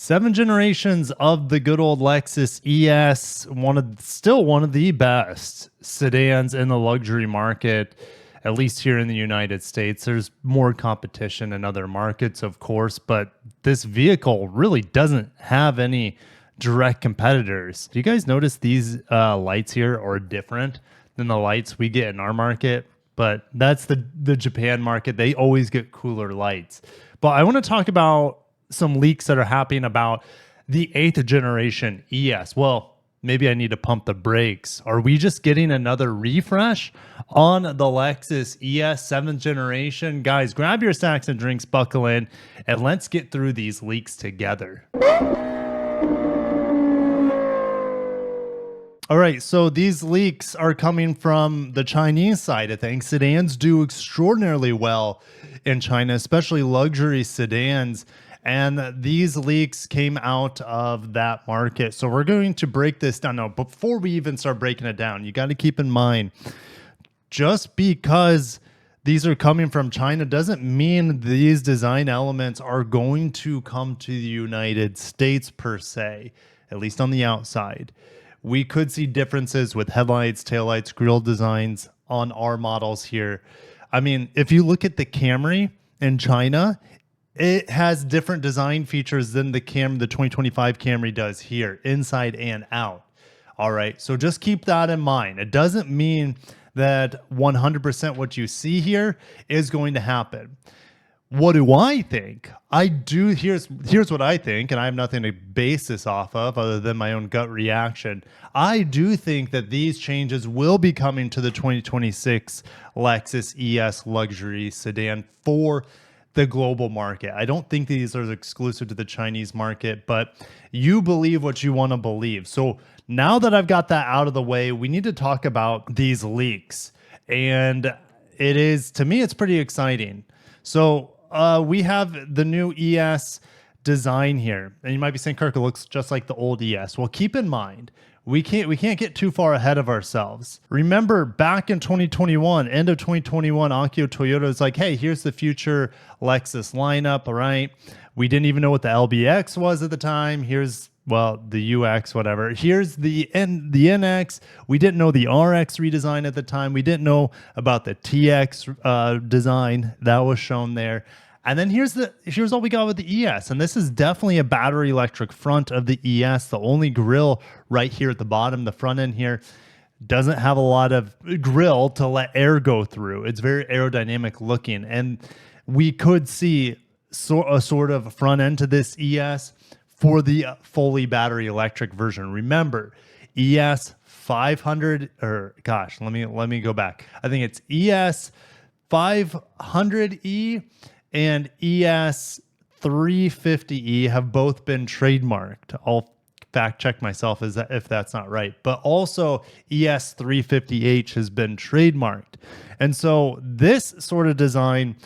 7 generations of the good old Lexus ES, still one of the best sedans in the luxury market, at least here in the United States. There's more competition in other markets, of course, but this vehicle really doesn't have any direct competitors. Do you guys notice these lights here are different than the lights we get in our market? But that's the Japan market. They always get cooler lights. But I want to talk about some leaks that are happening about the 8th generation ES. Well, maybe I need to pump the brakes. Are we just getting another refresh on the Lexus ES 7th generation? Guys, grab your snacks and drinks, buckle in, and let's get through these leaks together. All right, so these leaks are coming from the Chinese side of things. Sedans do extraordinarily well in China, especially luxury sedans. And these leaks came out of that market. So we're going to break this down. Now, before we even start breaking it down, you got to keep in mind, just because these are coming from China doesn't mean these design elements are going to come to the United States per se, at least on the outside. We could see differences with headlights, taillights, grille designs on our models here. I mean, if you look at the Camry in China, it has different design features than the 2025 Camry does here, inside and out. All right, so just keep that in mind. It doesn't mean that 100% what you see here is going to happen. What do I think? Here's what I think, and I have nothing to base this off of other than my own gut reaction. I do think that these changes will be coming to the 2026 Lexus ES luxury sedan for the global market. I don't think these are exclusive to the Chinese market, but you believe what you want to believe. So now that I've got that out of the way, we need to talk about these leaks. And to me, it's pretty exciting. So we have the new ES design here. And you might be saying, Kirk, it looks just like the old ES. Well, keep in mind, we can't get too far ahead of ourselves. Remember back in 2021, end of 2021, Akio Toyota was like, hey, here's the future Lexus lineup, all right? We didn't even know what the LBX was at the time. Here's, well, the UX, whatever. Here's the NX. We didn't know the RX redesign at the time. We didn't know about the TX design that was shown there. And then here's all we got with the ES. And this is definitely a battery electric front of the ES. The only grille right here at the bottom, the front end here, doesn't have a lot of grille to let air go through. It's very aerodynamic looking. And we could see a sort of front end to this ES for the fully battery electric version. Remember, ES 500, or gosh, let me go back. I think it's ES 500E and ES 350E have both been trademarked. I'll fact check myself if that's not right. But also ES 350H has been trademarked. And so this sort of design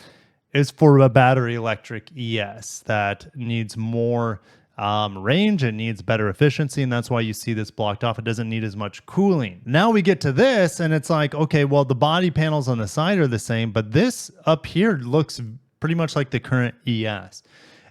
is for a battery electric ES that needs more range, it needs better efficiency, and that's why you see this blocked off. It doesn't need as much cooling. Now we get to this, and it's like, okay, well, the body panels on the side are the same, but this up here looks pretty much like the current ES.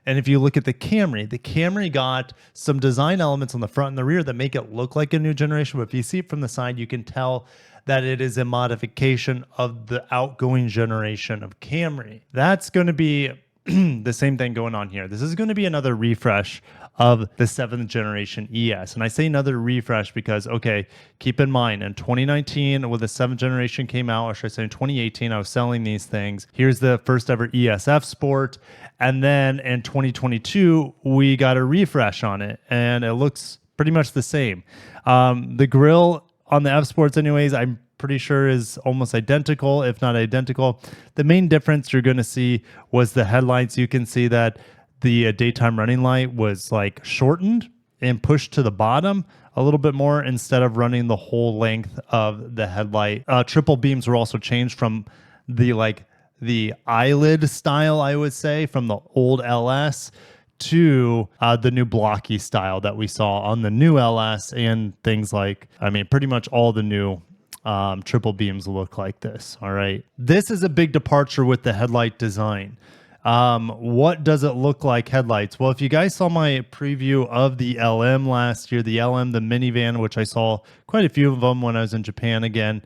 And if you look at the Camry got some design elements on the front and the rear that make it look like a new generation, but if you see it from the side, you can tell that it is a modification of the outgoing generation of Camry. That's going to be the same thing going on here. This is going to be another refresh of the 7th generation ES. And I say another refresh because, okay, keep in mind, in 2019, when the 7th generation came out, or should I say in 2018, I was selling these things. Here's the first ever ESF Sport. And then in 2022, we got a refresh on it, and it looks pretty much the same. The grille on the F Sports anyways, I'm pretty sure is almost identical, if not identical. The main difference you're going to see was the headlights. You can see that the daytime running light was like shortened and pushed to the bottom a little bit more instead of running the whole length of the headlight. Triple beams were also changed from the eyelid style, I would say, from the old LS to the new blocky style that we saw on the new LS, and things like, I mean, pretty much all the new triple beams look like this. All right. This is a big departure with the headlight design. What does it look like headlights? Well, if you guys saw my preview of the LM last year, the LM, the minivan, which I saw quite a few of them when I was in Japan again,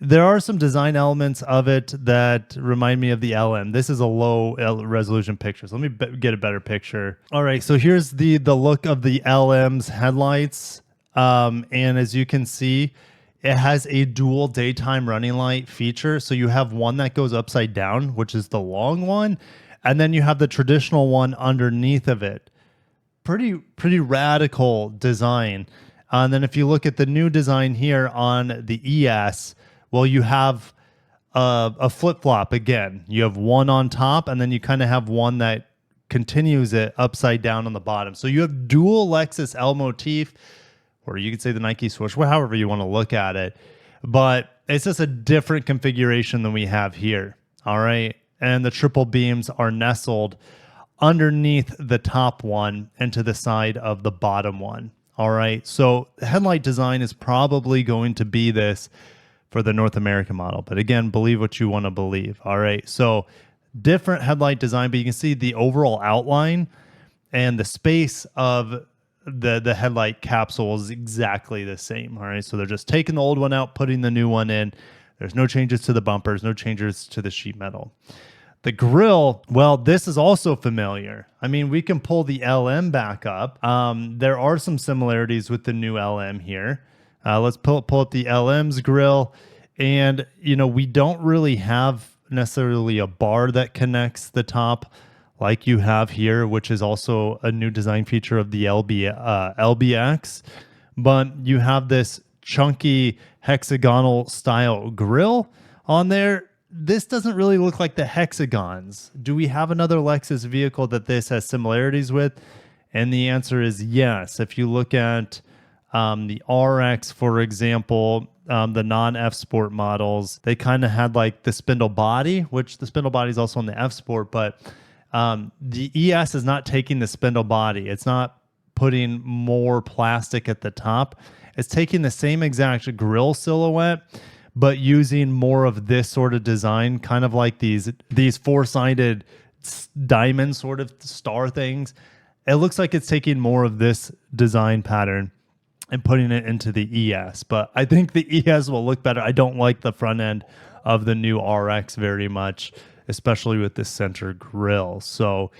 there are some design elements of it that remind me of the LM. This is a low resolution picture. So let me get a better picture. All right, so here's the look of the LM's headlights. And as you can see, it has a dual daytime running light feature. So you have one that goes upside down, which is the long one, and then you have the traditional one underneath of it. Pretty radical design. And then if you look at the new design here on the ES, well, you have a flip-flop again. You have one on top, and then you kind of have one that continues it upside down on the bottom. So you have dual Lexus L motif, or you could say the Nike swoosh, however you want to look at it. But it's just a different configuration than we have here. All right. And the triple beams are nestled underneath the top one and to the side of the bottom one. All right. So the headlight design is probably going to be this for the North American model. But again, believe what you want to believe. All right. So different headlight design, but you can see the overall outline and the space of the headlight capsule is exactly the same. All right. So they're just taking the old one out, putting the new one in. There's no changes to the bumpers, no changes to the sheet metal. The grille, well, this is also familiar. I mean, we can pull the LM back up. There are some similarities with the new LM here. Let's pull up the LM's grille. And, you know, we don't really have necessarily a bar that connects the top like you have here, which is also a new design feature of the LBX. But you have this chunky hexagonal style grille on there. This doesn't really look like the hexagons. Do we have another Lexus vehicle that this has similarities with? And the answer is yes. If you look at the RX, for example, the non-F Sport models, they kind of had like the spindle body, which the spindle body is also on the F Sport, but the ES is not taking the spindle body. It's not putting more plastic at the top. It's taking the same exact grille silhouette, but using more of this sort of design, kind of like these four-sided diamond sort of star things. It looks like it's taking more of this design pattern and putting it into the ES. But I think the ES will look better. I don't like the front end of the new RX very much, especially with this center grille. So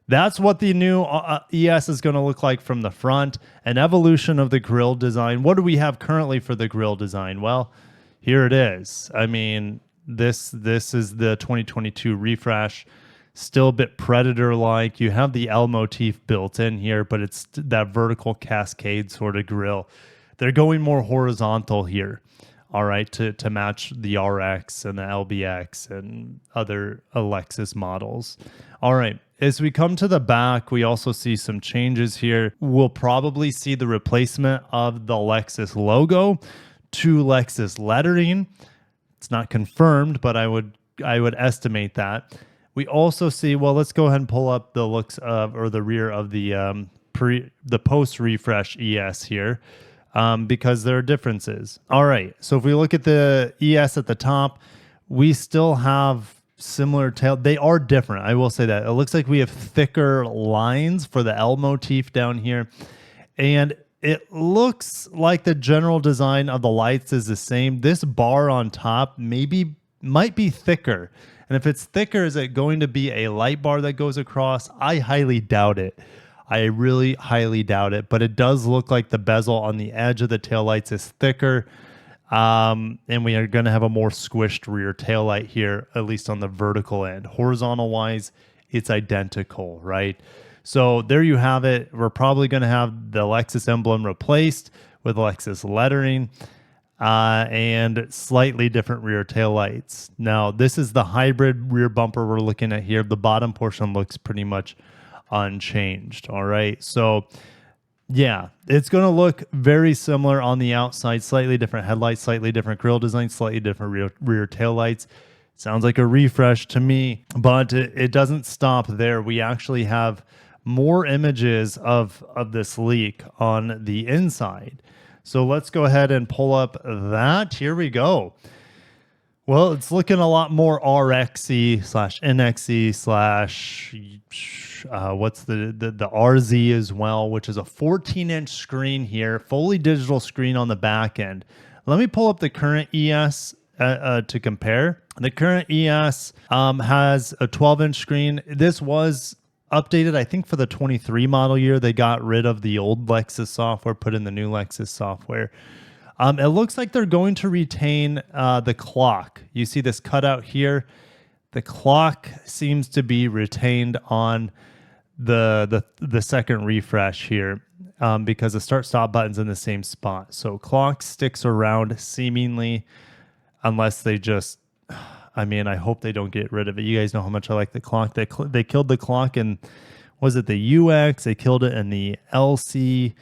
that's what the new ES is going to look like from the front. An evolution of the grille design. What do we have currently for the grille design? Well, here it is. I mean, this is the 2022 refresh. Still a bit Predator-like. You have the L motif built in here, but it's that vertical cascade sort of grille. They're going more horizontal here, all right, to match the RX and the LBX and other Lexus models. All right, as we come to the back, we also see some changes here. We'll probably see the replacement of the Lexus logo to Lexus lettering. It's not confirmed, but I would estimate that. We also see, well, let's go ahead and pull up the looks of, or the rear of the post-refresh ES here, because there are differences. All right, so if we look at the ES at the top, we still have similar tail. They are different, I will say that. It looks like we have thicker lines for the L motif down here, and it looks like the general design of the lights is the same. This bar on top might be thicker. And if it's thicker, is it going to be a light bar that goes across? I highly doubt it. I really highly doubt it. But it does look like the bezel on the edge of the taillights is thicker. And we are going to have a more squished rear taillight here, at least on the vertical end. Horizontal-wise, it's identical, right? So there you have it. We're probably going to have the Lexus emblem replaced with Lexus lettering. And slightly different rear tail lights. Now, this is the hybrid rear bumper we're looking at here. The bottom portion looks pretty much unchanged. All right. So, yeah, it's going to look very similar on the outside. Slightly different headlights, slightly different grille design, slightly different rear tail lights. Sounds like a refresh to me, but it doesn't stop there. We actually have more images of this leak on the inside. So let's go ahead and pull up that. Here we go. Well, it's looking a lot more RXy slash NXy slash what's the RZ as well, which is a 14-inch screen here, fully digital screen on the back end. Let me pull up the current ES to compare. The current ES has a 12-inch screen. This was updated, I think, for the 23 model year. They got rid of the old Lexus software, put in the new Lexus software. It looks like they're going to retain the clock. You see this cutout here. The clock seems to be retained on the second refresh here because the start-stop button's in the same spot. So clock sticks around seemingly, unless they just, I mean, I hope they don't get rid of it. You guys know how much I like the clock. They killed the clock in, was it the UX? They killed it in the LC.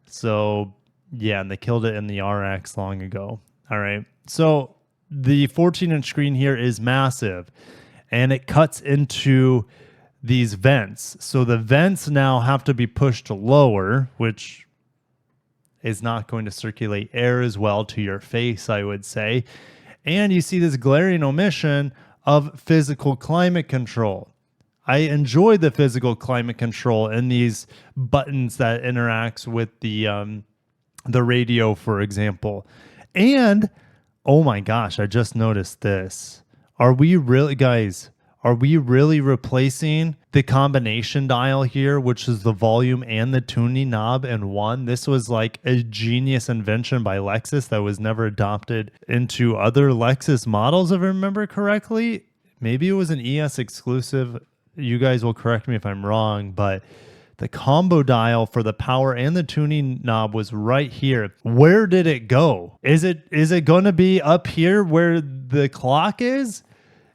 So yeah, and they killed it in the RX long ago. All right. So the 14-inch screen here is massive, and it cuts into these vents. So the vents now have to be pushed lower, which is not going to circulate air as well to your face, I would say. And you see this glaring omission of physical climate control. I enjoy the physical climate control in these buttons that interacts with the radio, for example. And oh my gosh, I just noticed this. Are we really, guys, are we really replacing the combination dial here, which is the volume and the tuning knob in one? This was like a genius invention by Lexus that was never adopted into other Lexus models, if I remember correctly. Maybe it was an ES exclusive. You guys will correct me if I'm wrong, but the combo dial for the power and the tuning knob was right here. Where did it go? Is it going to be up here where the clock is?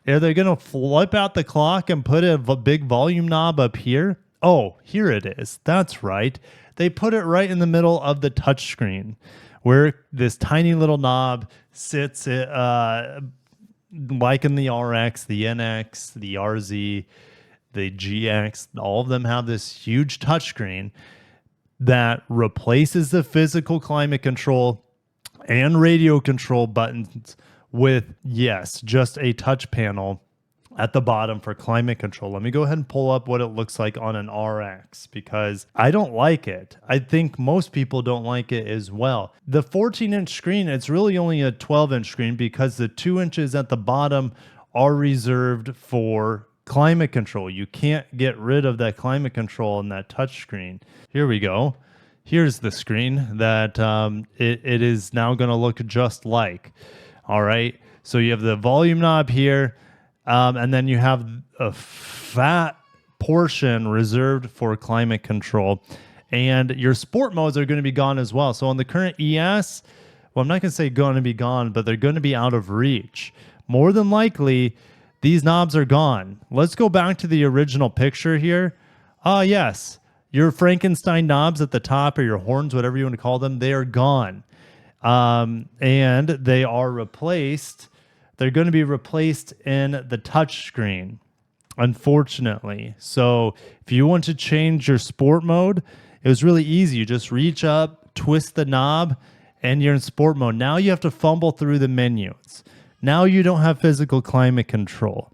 Are they going to flip out the clock and put a big volume knob up here? Oh, here it is. That's right. They put it right in the middle of the touchscreen where this tiny little knob sits, like in the RX, the NX, the RZ, the GX. All of them have this huge touchscreen that replaces the physical climate control and radio control buttons with, yes, just a touch panel at the bottom for climate control. Let me go ahead and pull up what it looks like on an RX because I don't like it. I think most people don't like it as well. The 14-inch screen, it's really only a 12-inch screen because the 2 inches at the bottom are reserved for climate control. You can't get rid of that climate control in that touch screen. Here we go. Here's the screen that it is now going to look just like. All right. So you have the volume knob here, and then you have a fat portion reserved for climate control. And your sport modes are going to be gone as well. So on the current ES, well, I'm not going to say going to be gone, but they're going to be out of reach. More than likely, these knobs are gone. Let's go back to the original picture here. Yes, your Frankenstein knobs at the top, or your horns, whatever you want to call them, they are gone. And they are replaced. They're going to be replaced in the touch screen, unfortunately. So if you want to change your sport mode, it was really easy. You just reach up, twist the knob, and you're in sport mode. Now you have to fumble through the menus. Now you don't have physical climate control.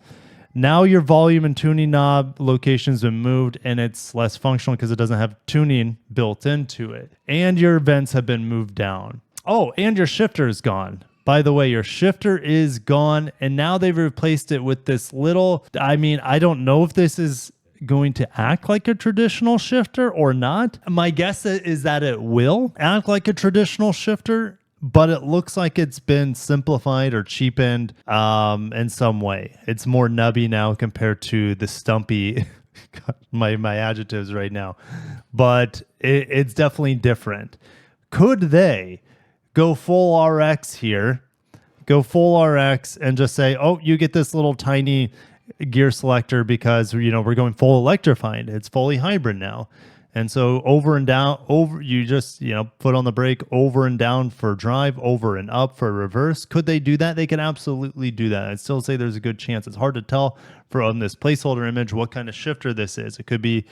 Now your volume and tuning knob location's been moved and it's less functional because it doesn't have tuning built into it. And your vents have been moved down. Oh, and your shifter is gone. By the way, your shifter is gone, and now they've replaced it with this little, I mean, I don't know if this is going to act like a traditional shifter or not. My guess is that it will act like a traditional shifter, but it looks like it's been simplified or cheapened in some way. It's more nubby now compared to the stumpy, my adjectives right now, but it's definitely different. Could they go full RX here, go full RX and just say, oh, you get this little tiny gear selector because, you know, we're going full electrified. It's fully hybrid now. And so over and down, you just, you know, put on the brake, over and down for drive, over and up for reverse. Could they do that? They can absolutely do that. I'd still say there's a good chance. It's hard to tell from this placeholder image what kind of shifter this is. It could be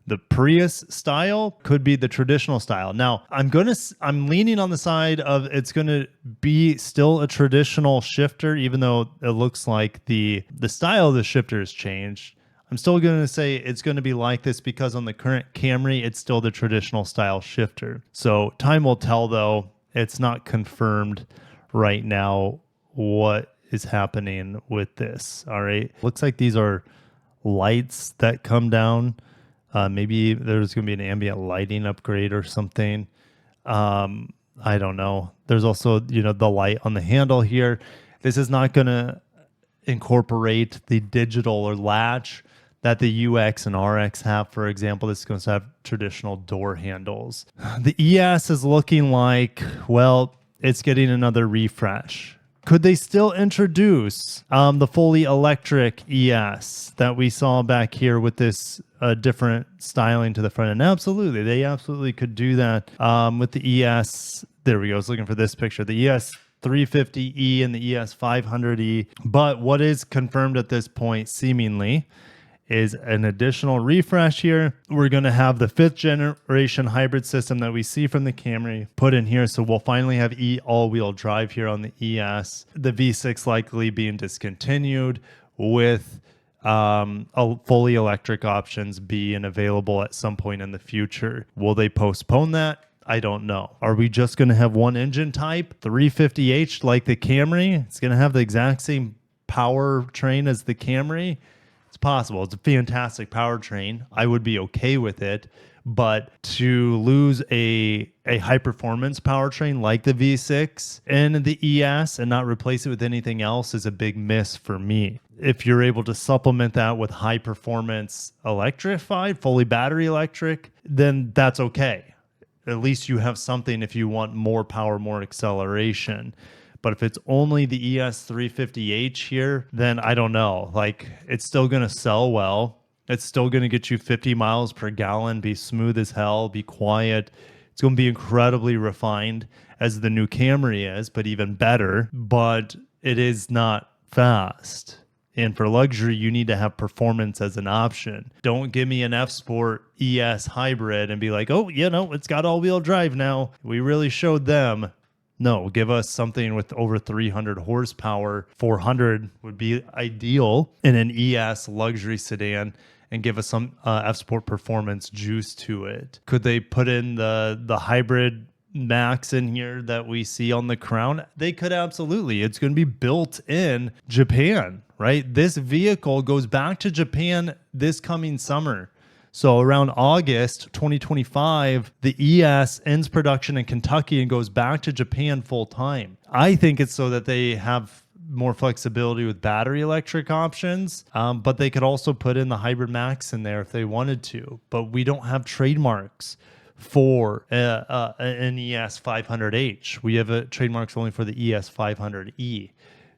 The Prius style could be the traditional style. Now, I'm leaning on the side of it's gonna be still a traditional shifter, even though it looks like the style of the shifter has changed. I'm still gonna say it's gonna be like this because on the current Camry, it's still the traditional style shifter. So time will tell, though. It's not confirmed right now what is happening with this. All right. Looks like these are lights that come down. Maybe there's going to be an ambient lighting upgrade or something. I don't know. There's also, the light on the handle here. This is not going to incorporate the digital or latch that the UX and RX have, for example. This is going to have traditional door handles. The ES is looking like, well, it's getting another refresh. Could they still introduce the fully electric ES that we saw back here with this different styling to the front end? Absolutely. They absolutely could do that with the ES. There we go. I was looking for this picture. The ES 350E and the ES 500E. But what is confirmed at this point, seemingly, is an additional refresh here. We're going to have the 5th generation hybrid system that we see from the Camry put in here. So we'll finally have all-wheel drive here on the ES. The V6 likely being discontinued with fully electric options being available at some point in the future. Will they postpone that? I don't know. Are we just going to have one engine type, 350h like the Camry? It's going to have the exact same powertrain as the Camry. It's possible. It's a fantastic powertrain. I would be okay with it. But to lose a high performance powertrain like the V6 and the ES and not replace it with anything else is a big miss for me. If you're able to supplement that with high performance electrified, fully battery electric, then that's okay. At least you have something if you want more power, more acceleration. But if it's only the ES 350h here, then I don't know. Like, it's still going to sell well. It's still going to get you 50 miles per gallon, be smooth as hell, be quiet. It's going to be incredibly refined as the new Camry is, but even better. But it is not fast. And for luxury, you need to have performance as an option. Don't give me an F-Sport ES hybrid and be like, oh, it's got all-wheel drive now. We really showed them. No, give us something with over 300 horsepower. 400 would be ideal in an ES luxury sedan, and give us some F-Sport performance juice to it. Could they put in the hybrid Max in here that we see on the Crown? They could absolutely. It's going to be built in Japan, right? This vehicle goes back to Japan this coming summer. So around August 2025, the ES ends production in Kentucky and goes back to Japan full time. I think it's so that they have more flexibility with battery electric options, but they could also put in the Hybrid Max in there if they wanted to. But we don't have trademarks for an ES 500H. We have trademarks only for the ES 500E.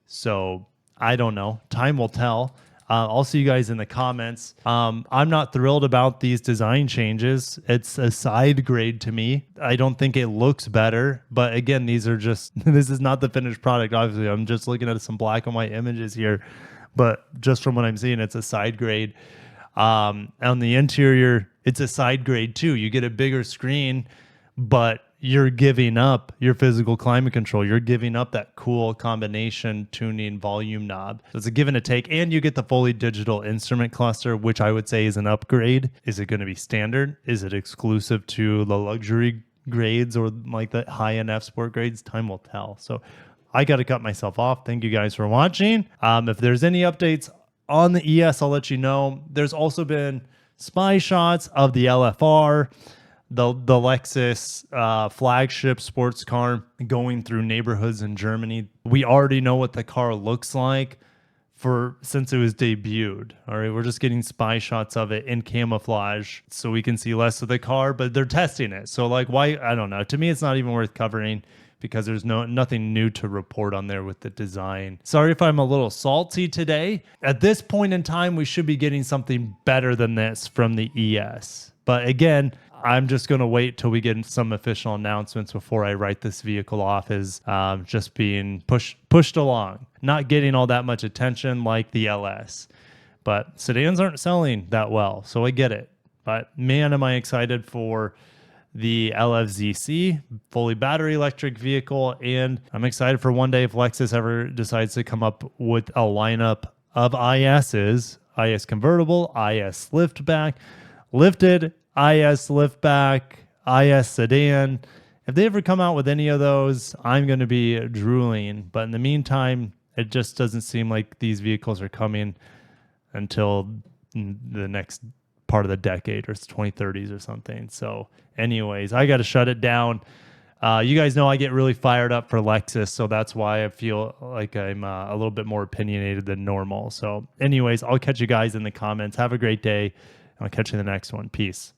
So I don't know. Time will tell. I'll see you guys in the comments. I'm not thrilled about these design changes. It's a side grade to me. I don't think it looks better. But again, these are just, this is not the finished product. Obviously, I'm just looking at some black and white images here. But just from what I'm seeing, it's a side grade. On the interior, it's a side grade too. You get a bigger screen, but you're giving up your physical climate control. You're giving up that cool combination tuning volume knob. So it's a give and a take, and you get the fully digital instrument cluster, which I would say is an upgrade. Is it going to be standard? Is it exclusive to the luxury grades or like the high-end F-Sport grades? Time will tell. So I got to cut myself off. Thank you guys for watching. If there's any updates on the ES, I'll let you know. There's also been spy shots of the LFR, the Lexus flagship sports car going through neighborhoods in Germany. We already know what the car looks like since it was debuted. All right, we're just getting spy shots of it in camouflage so we can see less of the car, but they're testing it. So like, why? I don't know. To me, it's not even worth covering because there's nothing new to report on there with the design. Sorry if I'm a little salty today. At this point in time, we should be getting something better than this from the ES. But again, I'm just going to wait till we get some official announcements before I write this vehicle off as just being pushed along, not getting all that much attention like the LS. But sedans aren't selling that well, so I get it. But man, am I excited for the LFZC, fully battery electric vehicle. And I'm excited for one day if Lexus ever decides to come up with a lineup of ISs, IS convertible, IS liftback, lifted, IS liftback, IS sedan. If they ever come out with any of those, I'm going to be drooling. But in the meantime, it just doesn't seem like these vehicles are coming until the next part of the decade, or it's 2030s or something. So anyways, I got to shut it down. You guys know I get really fired up for Lexus, so that's why I feel like I'm a little bit more opinionated than normal. So anyways, I'll catch you guys in the comments. Have a great day. I'll catch you in the next one. Peace.